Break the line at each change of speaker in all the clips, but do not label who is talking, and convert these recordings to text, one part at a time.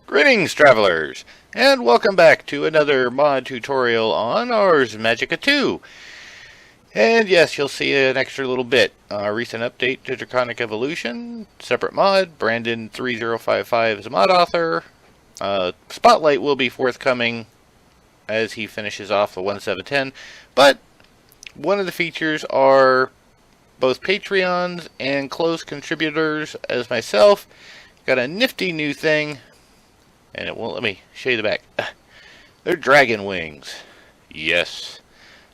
Greetings, travelers, and welcome back to another mod tutorial on Ars Magica 2. And yes, you'll see an extra little bit. Recent update to Draconic Evolution, separate mod, Brandon3055 is a mod author. Spotlight will be forthcoming as he finishes off the 1710, but one of the features are both Patreons and close contributors as myself. Got a nifty new thing. And it won't let me show you the back. They're dragon wings. Yes.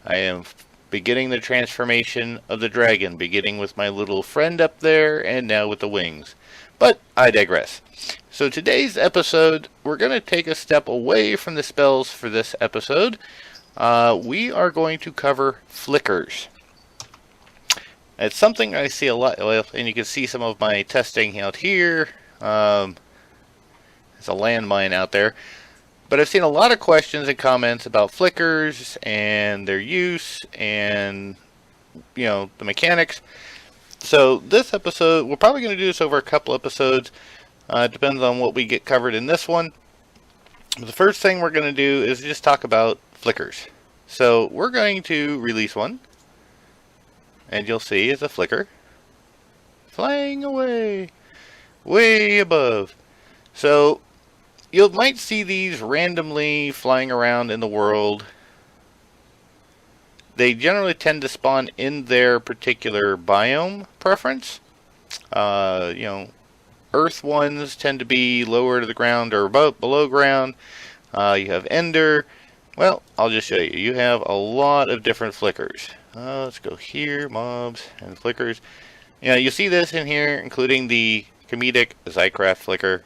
I am beginning the transformation of the dragon, beginning with my little friend up there, and now with the wings. But I digress. So today's episode, we're going to take a step away from the spells for this episode. We are going to cover flickers. It's something I see a lot, and you can see some of my testing out here. It's a landmine out there. But I've seen a lot of questions and comments about flickers and their use and, the mechanics. So this episode, we're probably going to do this over a couple episodes. Depends on what we get covered in this one. The first thing we're going to do is just talk about flickers. So we're going to release one. And you'll see it's a flicker. Flying away. Way above. So you might see these randomly flying around in the world. They generally tend to spawn in their particular biome preference. Earth ones tend to be lower to the ground or below ground. You have Ender. Well, I'll just show you. You have a lot of different flickers. Let's go here, mobs and flickers. You see this in here, including the comedic Zycraft flicker.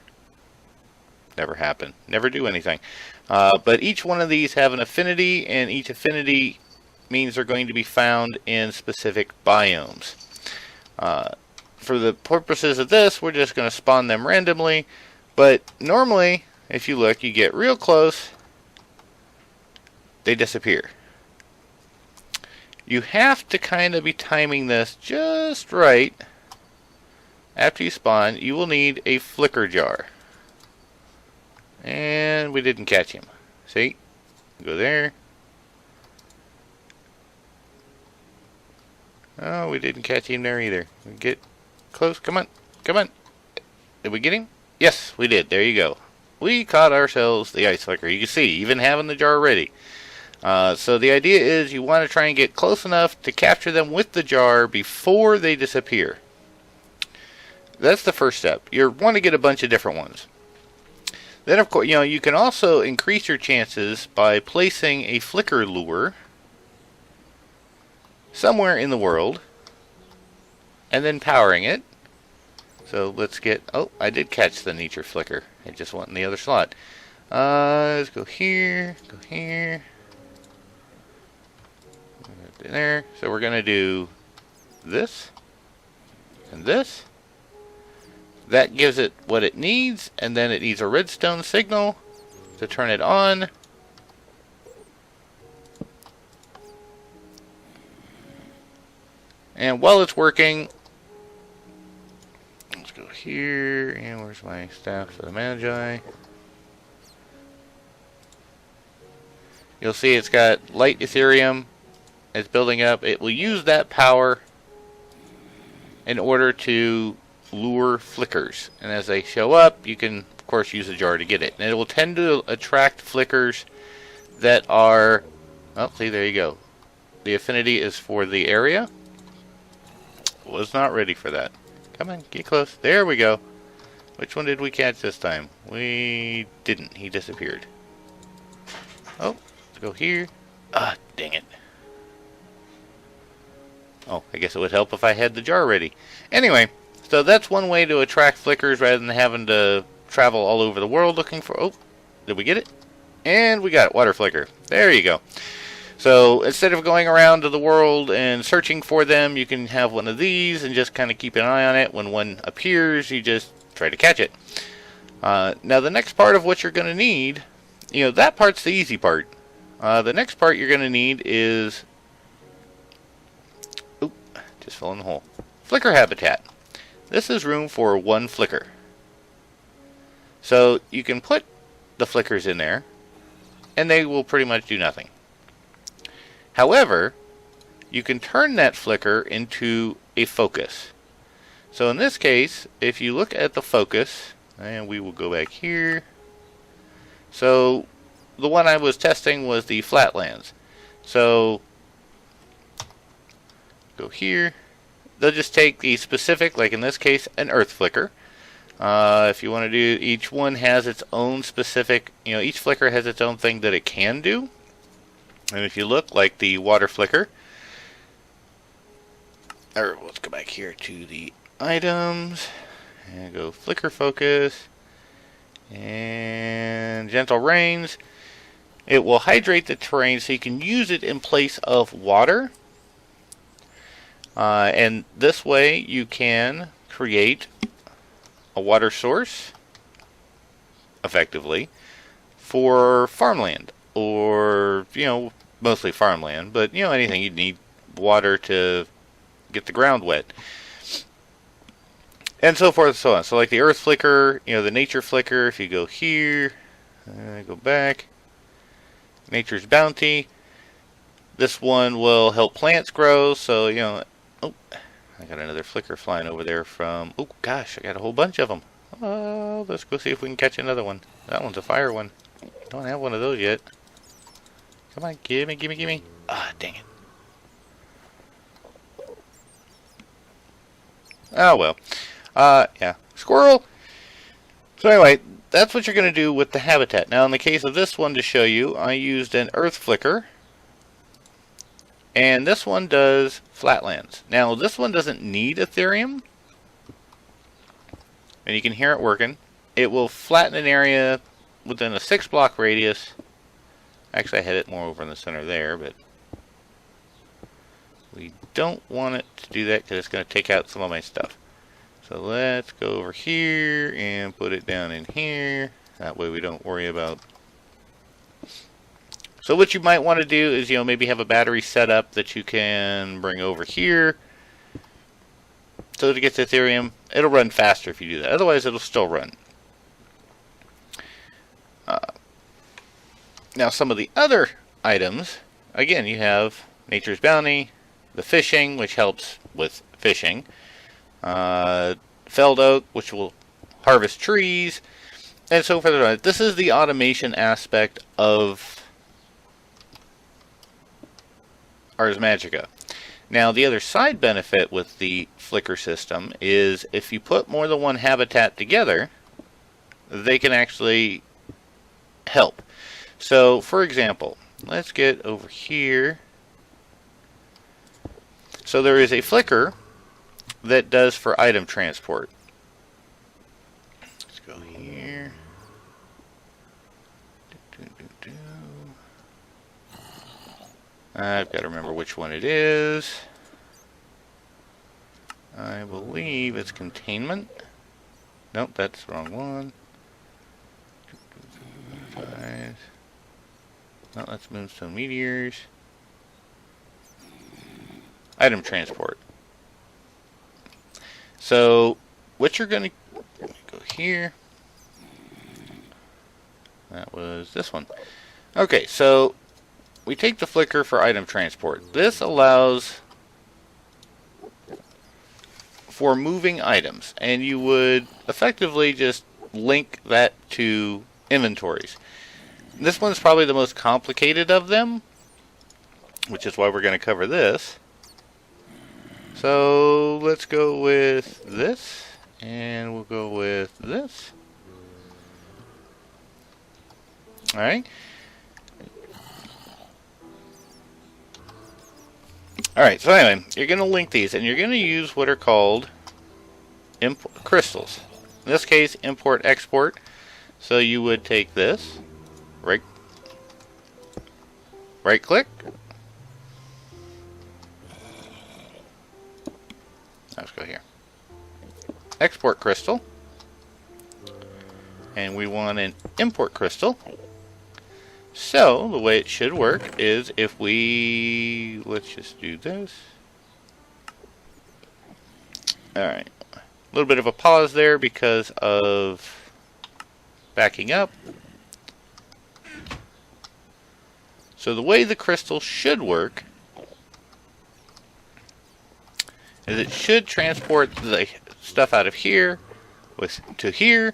Never happen. Never do anything. But each one of these have an affinity, and each affinity means they're going to be found in specific biomes. For the purposes of this, we're just going to spawn them randomly. But normally, if you look, you get real close, they disappear. You have to kind of be timing this just right. After you spawn, you will need a flicker jar. And we didn't catch him. See? Go there. Oh, we didn't catch him there either. We get close. Come on. Come on. Did we get him? Yes, we did. There you go. We caught ourselves the ice flicker. You can see, even having the jar ready. So the idea is you want to try and get close enough to capture them with the jar before they disappear. That's the first step. You want to get a bunch of different ones. Then, of course, you can also increase your chances by placing a flicker lure somewhere in the world and then powering it. So let's get... Oh, I did catch the nature flicker. It just went in the other slot. Let's go here, go here. There. So we're going to do this and this. That gives it what it needs, and then it needs a redstone signal to turn it on. And while it's working, let's go here, and where's my staff for the Magi? You'll see it's got light Ethereum. It's building up. It will use that power in order to lure flickers, and as they show up, you can of course use a jar to get it, and it will tend to attract flickers that are, oh, see, there you go. The affinity is for the area. Was not ready for that. Come on, get close. There we go. Which one did we catch this time? We didn't. He disappeared. Oh, let's go here. Ah, dang it. Oh, I guess it would help if I had the jar ready. Anyway, so that's one way to attract flickers rather than having to travel all over the world looking for... Oh, did we get it? And we got it. Water flicker. There you go. So instead of going around to the world and searching for them, you can have one of these and just kind of keep an eye on it. When one appears, you just try to catch it. Now the next part of what you're going to need, that part's the easy part. The next part you're going to need is... Oop, just fell in the hole. Flicker habitat. This is room for one flicker. So you can put the flickers in there, and they will pretty much do nothing. However, you can turn that flicker into a focus. So in this case, if you look at the focus, and we will go back here. So the one I was testing was the flatlands. So go here. They'll just take the specific, like in this case, an earth flicker. If you want to do, each one has its own specific, each flicker has its own thing that it can do. And if you look, like the water flicker, or let's go back here to the items, and go flicker focus, and gentle rains. It will hydrate the terrain so you can use it in place of water. And this way you can create a water source, effectively, for farmland. Or, mostly farmland, but, anything you'd need water to get the ground wet. And so forth and so on. So like the earth flicker, the nature flicker, if you go here, go back, nature's bounty, this one will help plants grow, so, oh, I got another flicker flying over there from, oh gosh, I got a whole bunch of them. Oh, let's go see if we can catch another one. That one's a fire one. Don't have one of those yet. Come on, gimme, gimme, gimme. Ah, dang it. Oh, well. Yeah. Squirrel! So anyway, that's what you're going to do with the habitat. Now, in the case of this one, to show you, I used an earth flicker. And this one does flatlands. Now, this one doesn't need Ethereum. And you can hear it working. It will flatten an area within a 6-block radius. Actually, I had it more over in the center there, but we don't want it to do that because it's going to take out some of my stuff. So let's go over here and put it down in here. That way we don't worry about. So what you might want to do is, maybe have a battery set up that you can bring over here. So that it gets Ethereum. It'll run faster if you do that. Otherwise, it'll still run. Now, some of the other items, again, you have Nature's Bounty, the fishing, which helps with fishing, felled oak, which will harvest trees, and so forth. This is the automation aspect of Ars Magica. Now, the other side benefit with the flicker system is if you put more than one habitat together, they can actually help. So, for example, let's get over here. So there is a flicker that does for item transport. Let's go here. I've got to remember which one it is. I believe it's containment. Nope, that's the wrong one. 5. No, that's Moonstone Meteors. Item transport. So, what you're going to go here. That was this one. Okay, so we take the flicker for item transport. This allows for moving items, and you would effectively just link that to inventories. This one's probably the most complicated of them, which is why we're going to cover this. So let's go with this, and we'll go with this. Alright. Alright, so anyway, you're going to link these, and you're going to use what are called crystals. In this case, import-export. So you would take this, right click. Let's go here. Export crystal. And we want an import crystal. So, the way it should work is if we, let's just do this. Alright. A little bit of a pause there because of backing up. So the way the crystal should work is it should transport the stuff out of here to here.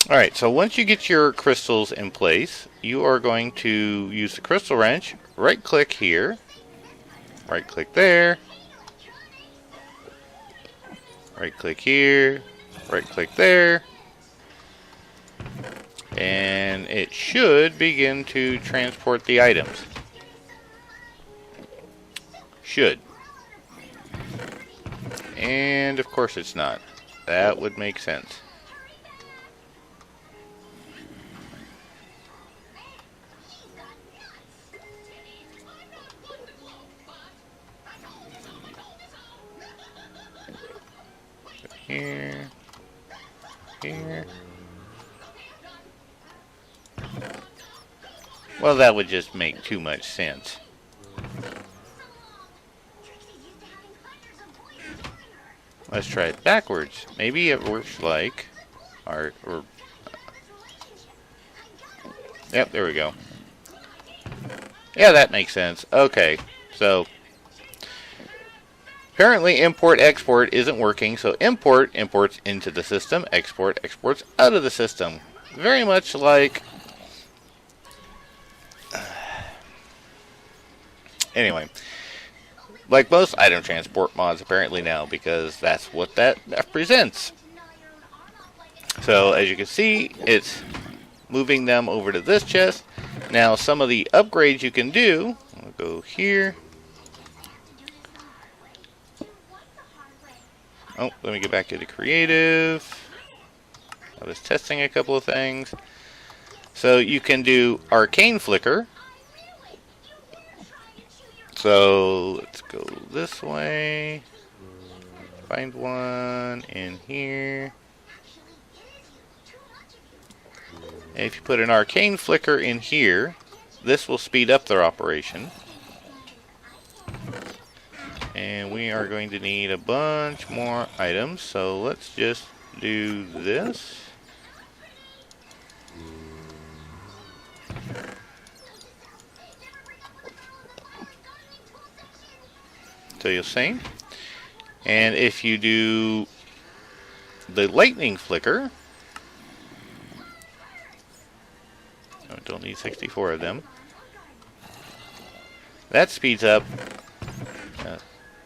Alright, so once you get your crystals in place, you are going to use the crystal wrench, right click here, right click there, right click here, right click there, and it should begin to transport the items. Should. And of course it's not. That would make sense. Here. Here. Well, that would just make too much sense. Let's try it backwards. Maybe it works like yep, there we go. Yeah, that makes sense. Okay, so apparently import-export isn't working, so import imports into the system, export exports out of the system. Very much like... Anyway, like most item transport mods apparently now, because that's what that represents. So as you can see, it's moving them over to this chest. Now some of the upgrades you can do, I'll go here. Oh, let me get back into creative. I was testing a couple of things. So you can do Arcane Flicker. So let's go this way. Find one in here. And if you put an Arcane Flicker in here, this will speed up their operation. And we are going to need a bunch more items, so let's just do this. So you'll see. And if you do the lightning flicker, oh, don't need 64 of them. That speeds up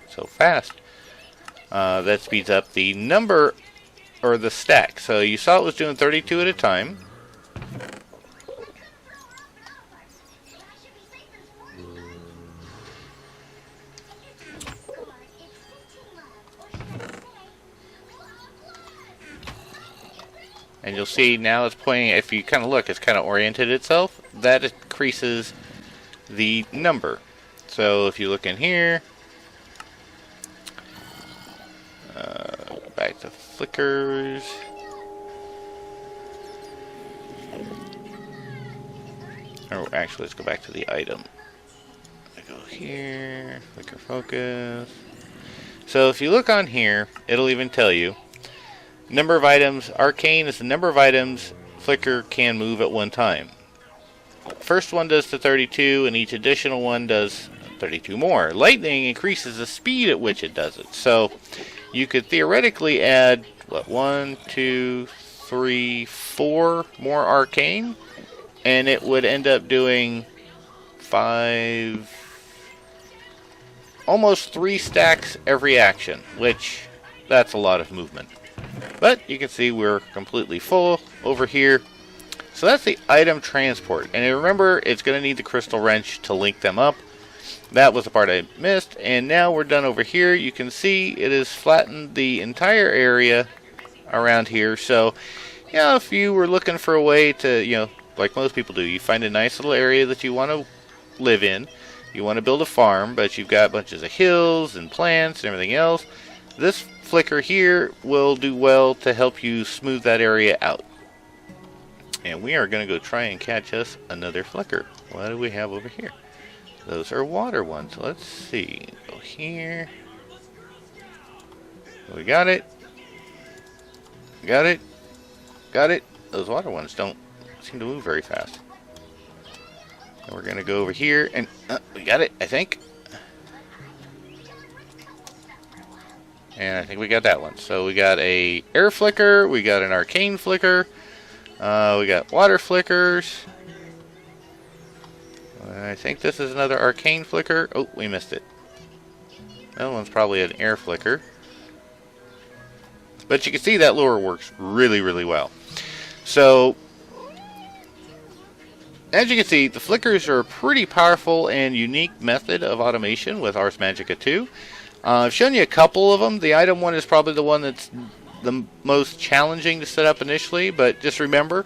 so fast. That speeds up the number or the stack. So you saw it was doing 32 at a time. And you'll see now it's pointing, if you kind of look, it's kind of oriented itself. That increases the number. So if you look in here, back to flickers. Or actually, let's go back to the item. I go here, flicker focus. So if you look on here, it'll even tell you number of items. Arcane is the number of items Flicker can move at one time. First one does to 32, and each additional one does 32 more. Lightning increases the speed at which it does it. So you could theoretically add, what, 1, 2, 3, 4 more Arcane, and it would end up doing 5, almost 3 stacks every action, which that's a lot of movement. But you can see we're completely full over here. So that's the item transport. And remember, it's going to need the crystal wrench to link them up. That was the part I missed. And now we're done over here. You can see it has flattened the entire area around here. So, you know, if you were looking for a way to, you know, like most people do, you find a nice little area that you want to live in. You want to build a farm, but you've got bunches of hills and plants and everything else. This flicker here will do well to help you smooth that area out. And we are going to go try and catch us another flicker. What do we have over here? Those are water ones. Let's see. Go here. We got it. Got it. Got it. Those water ones don't seem to move very fast. And we're going to go over here and we got it, I think. And I think we got that one. So we got a air flicker, we got an arcane flicker, we got water flickers. I think this is another arcane flicker. Oh, we missed it. That one's probably an air flicker. But you can see that lure works really, really well. So, as you can see, the flickers are a pretty powerful and unique method of automation with Ars Magica 2. I've shown you a couple of them. The item one is probably the one that's the most challenging to set up initially, but just remember,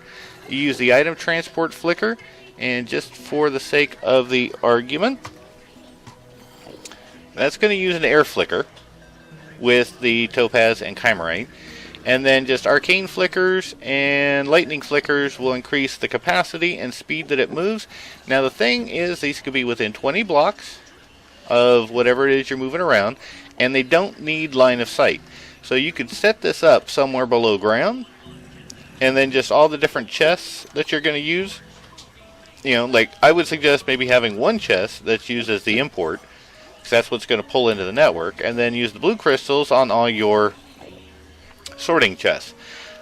you use the item transport flicker, and just for the sake of the argument, that's going to use an air flicker with the topaz and chimerite, and then just arcane flickers and lightning flickers will increase the capacity and speed that it moves. Now the thing is, these could be within 20 blocks of whatever it is you're moving around, and they don't need line of sight. So you could set this up somewhere below ground, and then just all the different chests that you're going to use, you know, like I would suggest maybe having one chest that's used as the import, because that's what's going to pull into the network, and then use the blue crystals on all your sorting chests.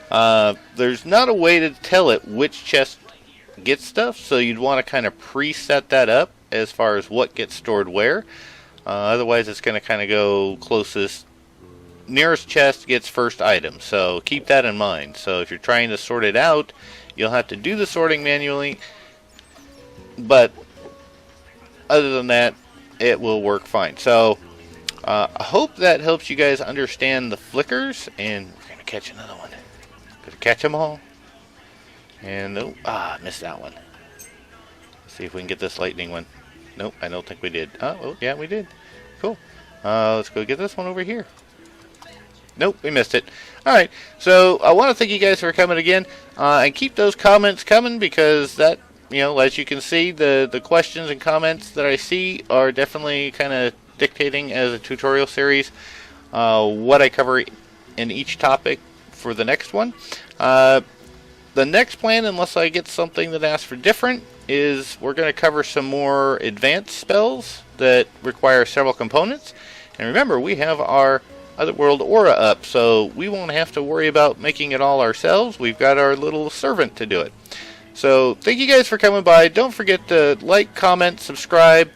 There's not a way to tell it which chest gets stuff, so you'd want to kind of preset that up as far as what gets stored where. Otherwise it's going to kind of go closest, nearest chest gets first item, so keep that in mind. So if you're trying to sort it out, you'll have to do the sorting manually, but other than that, it will work fine. So I hope that helps you guys understand the flickers, and we're going to catch another one. Going to catch them all. And oh, I missed that one. Let's see if we can get this lightning one. Nope, I don't think we did. Oh, yeah, we did. Cool. Let's go get this one over here. Nope, we missed it. Alright, so I want to thank you guys for coming again. And keep those comments coming, because that, you know, as you can see, the questions and comments that I see are definitely kind of dictating as a tutorial series what I cover in each topic for the next one. The next plan, unless I get something that asks for different, is we're going to cover some more advanced spells that require several components. And remember, we have our Otherworld aura up, so we won't have to worry about making it all ourselves. We've got our little servant to do it. So thank you guys for coming by. Don't forget to like, comment, subscribe.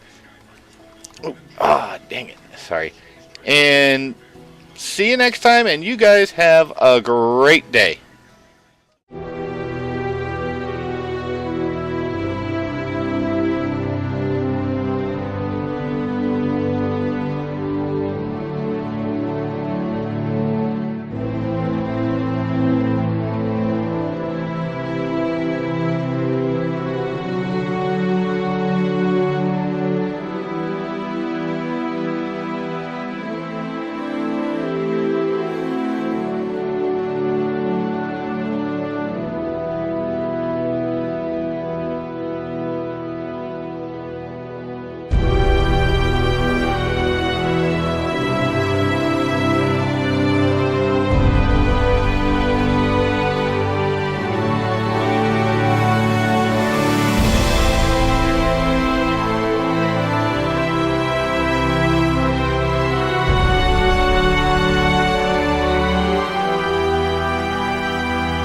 Oh, dang it. Sorry. And see you next time, and you guys have a great day.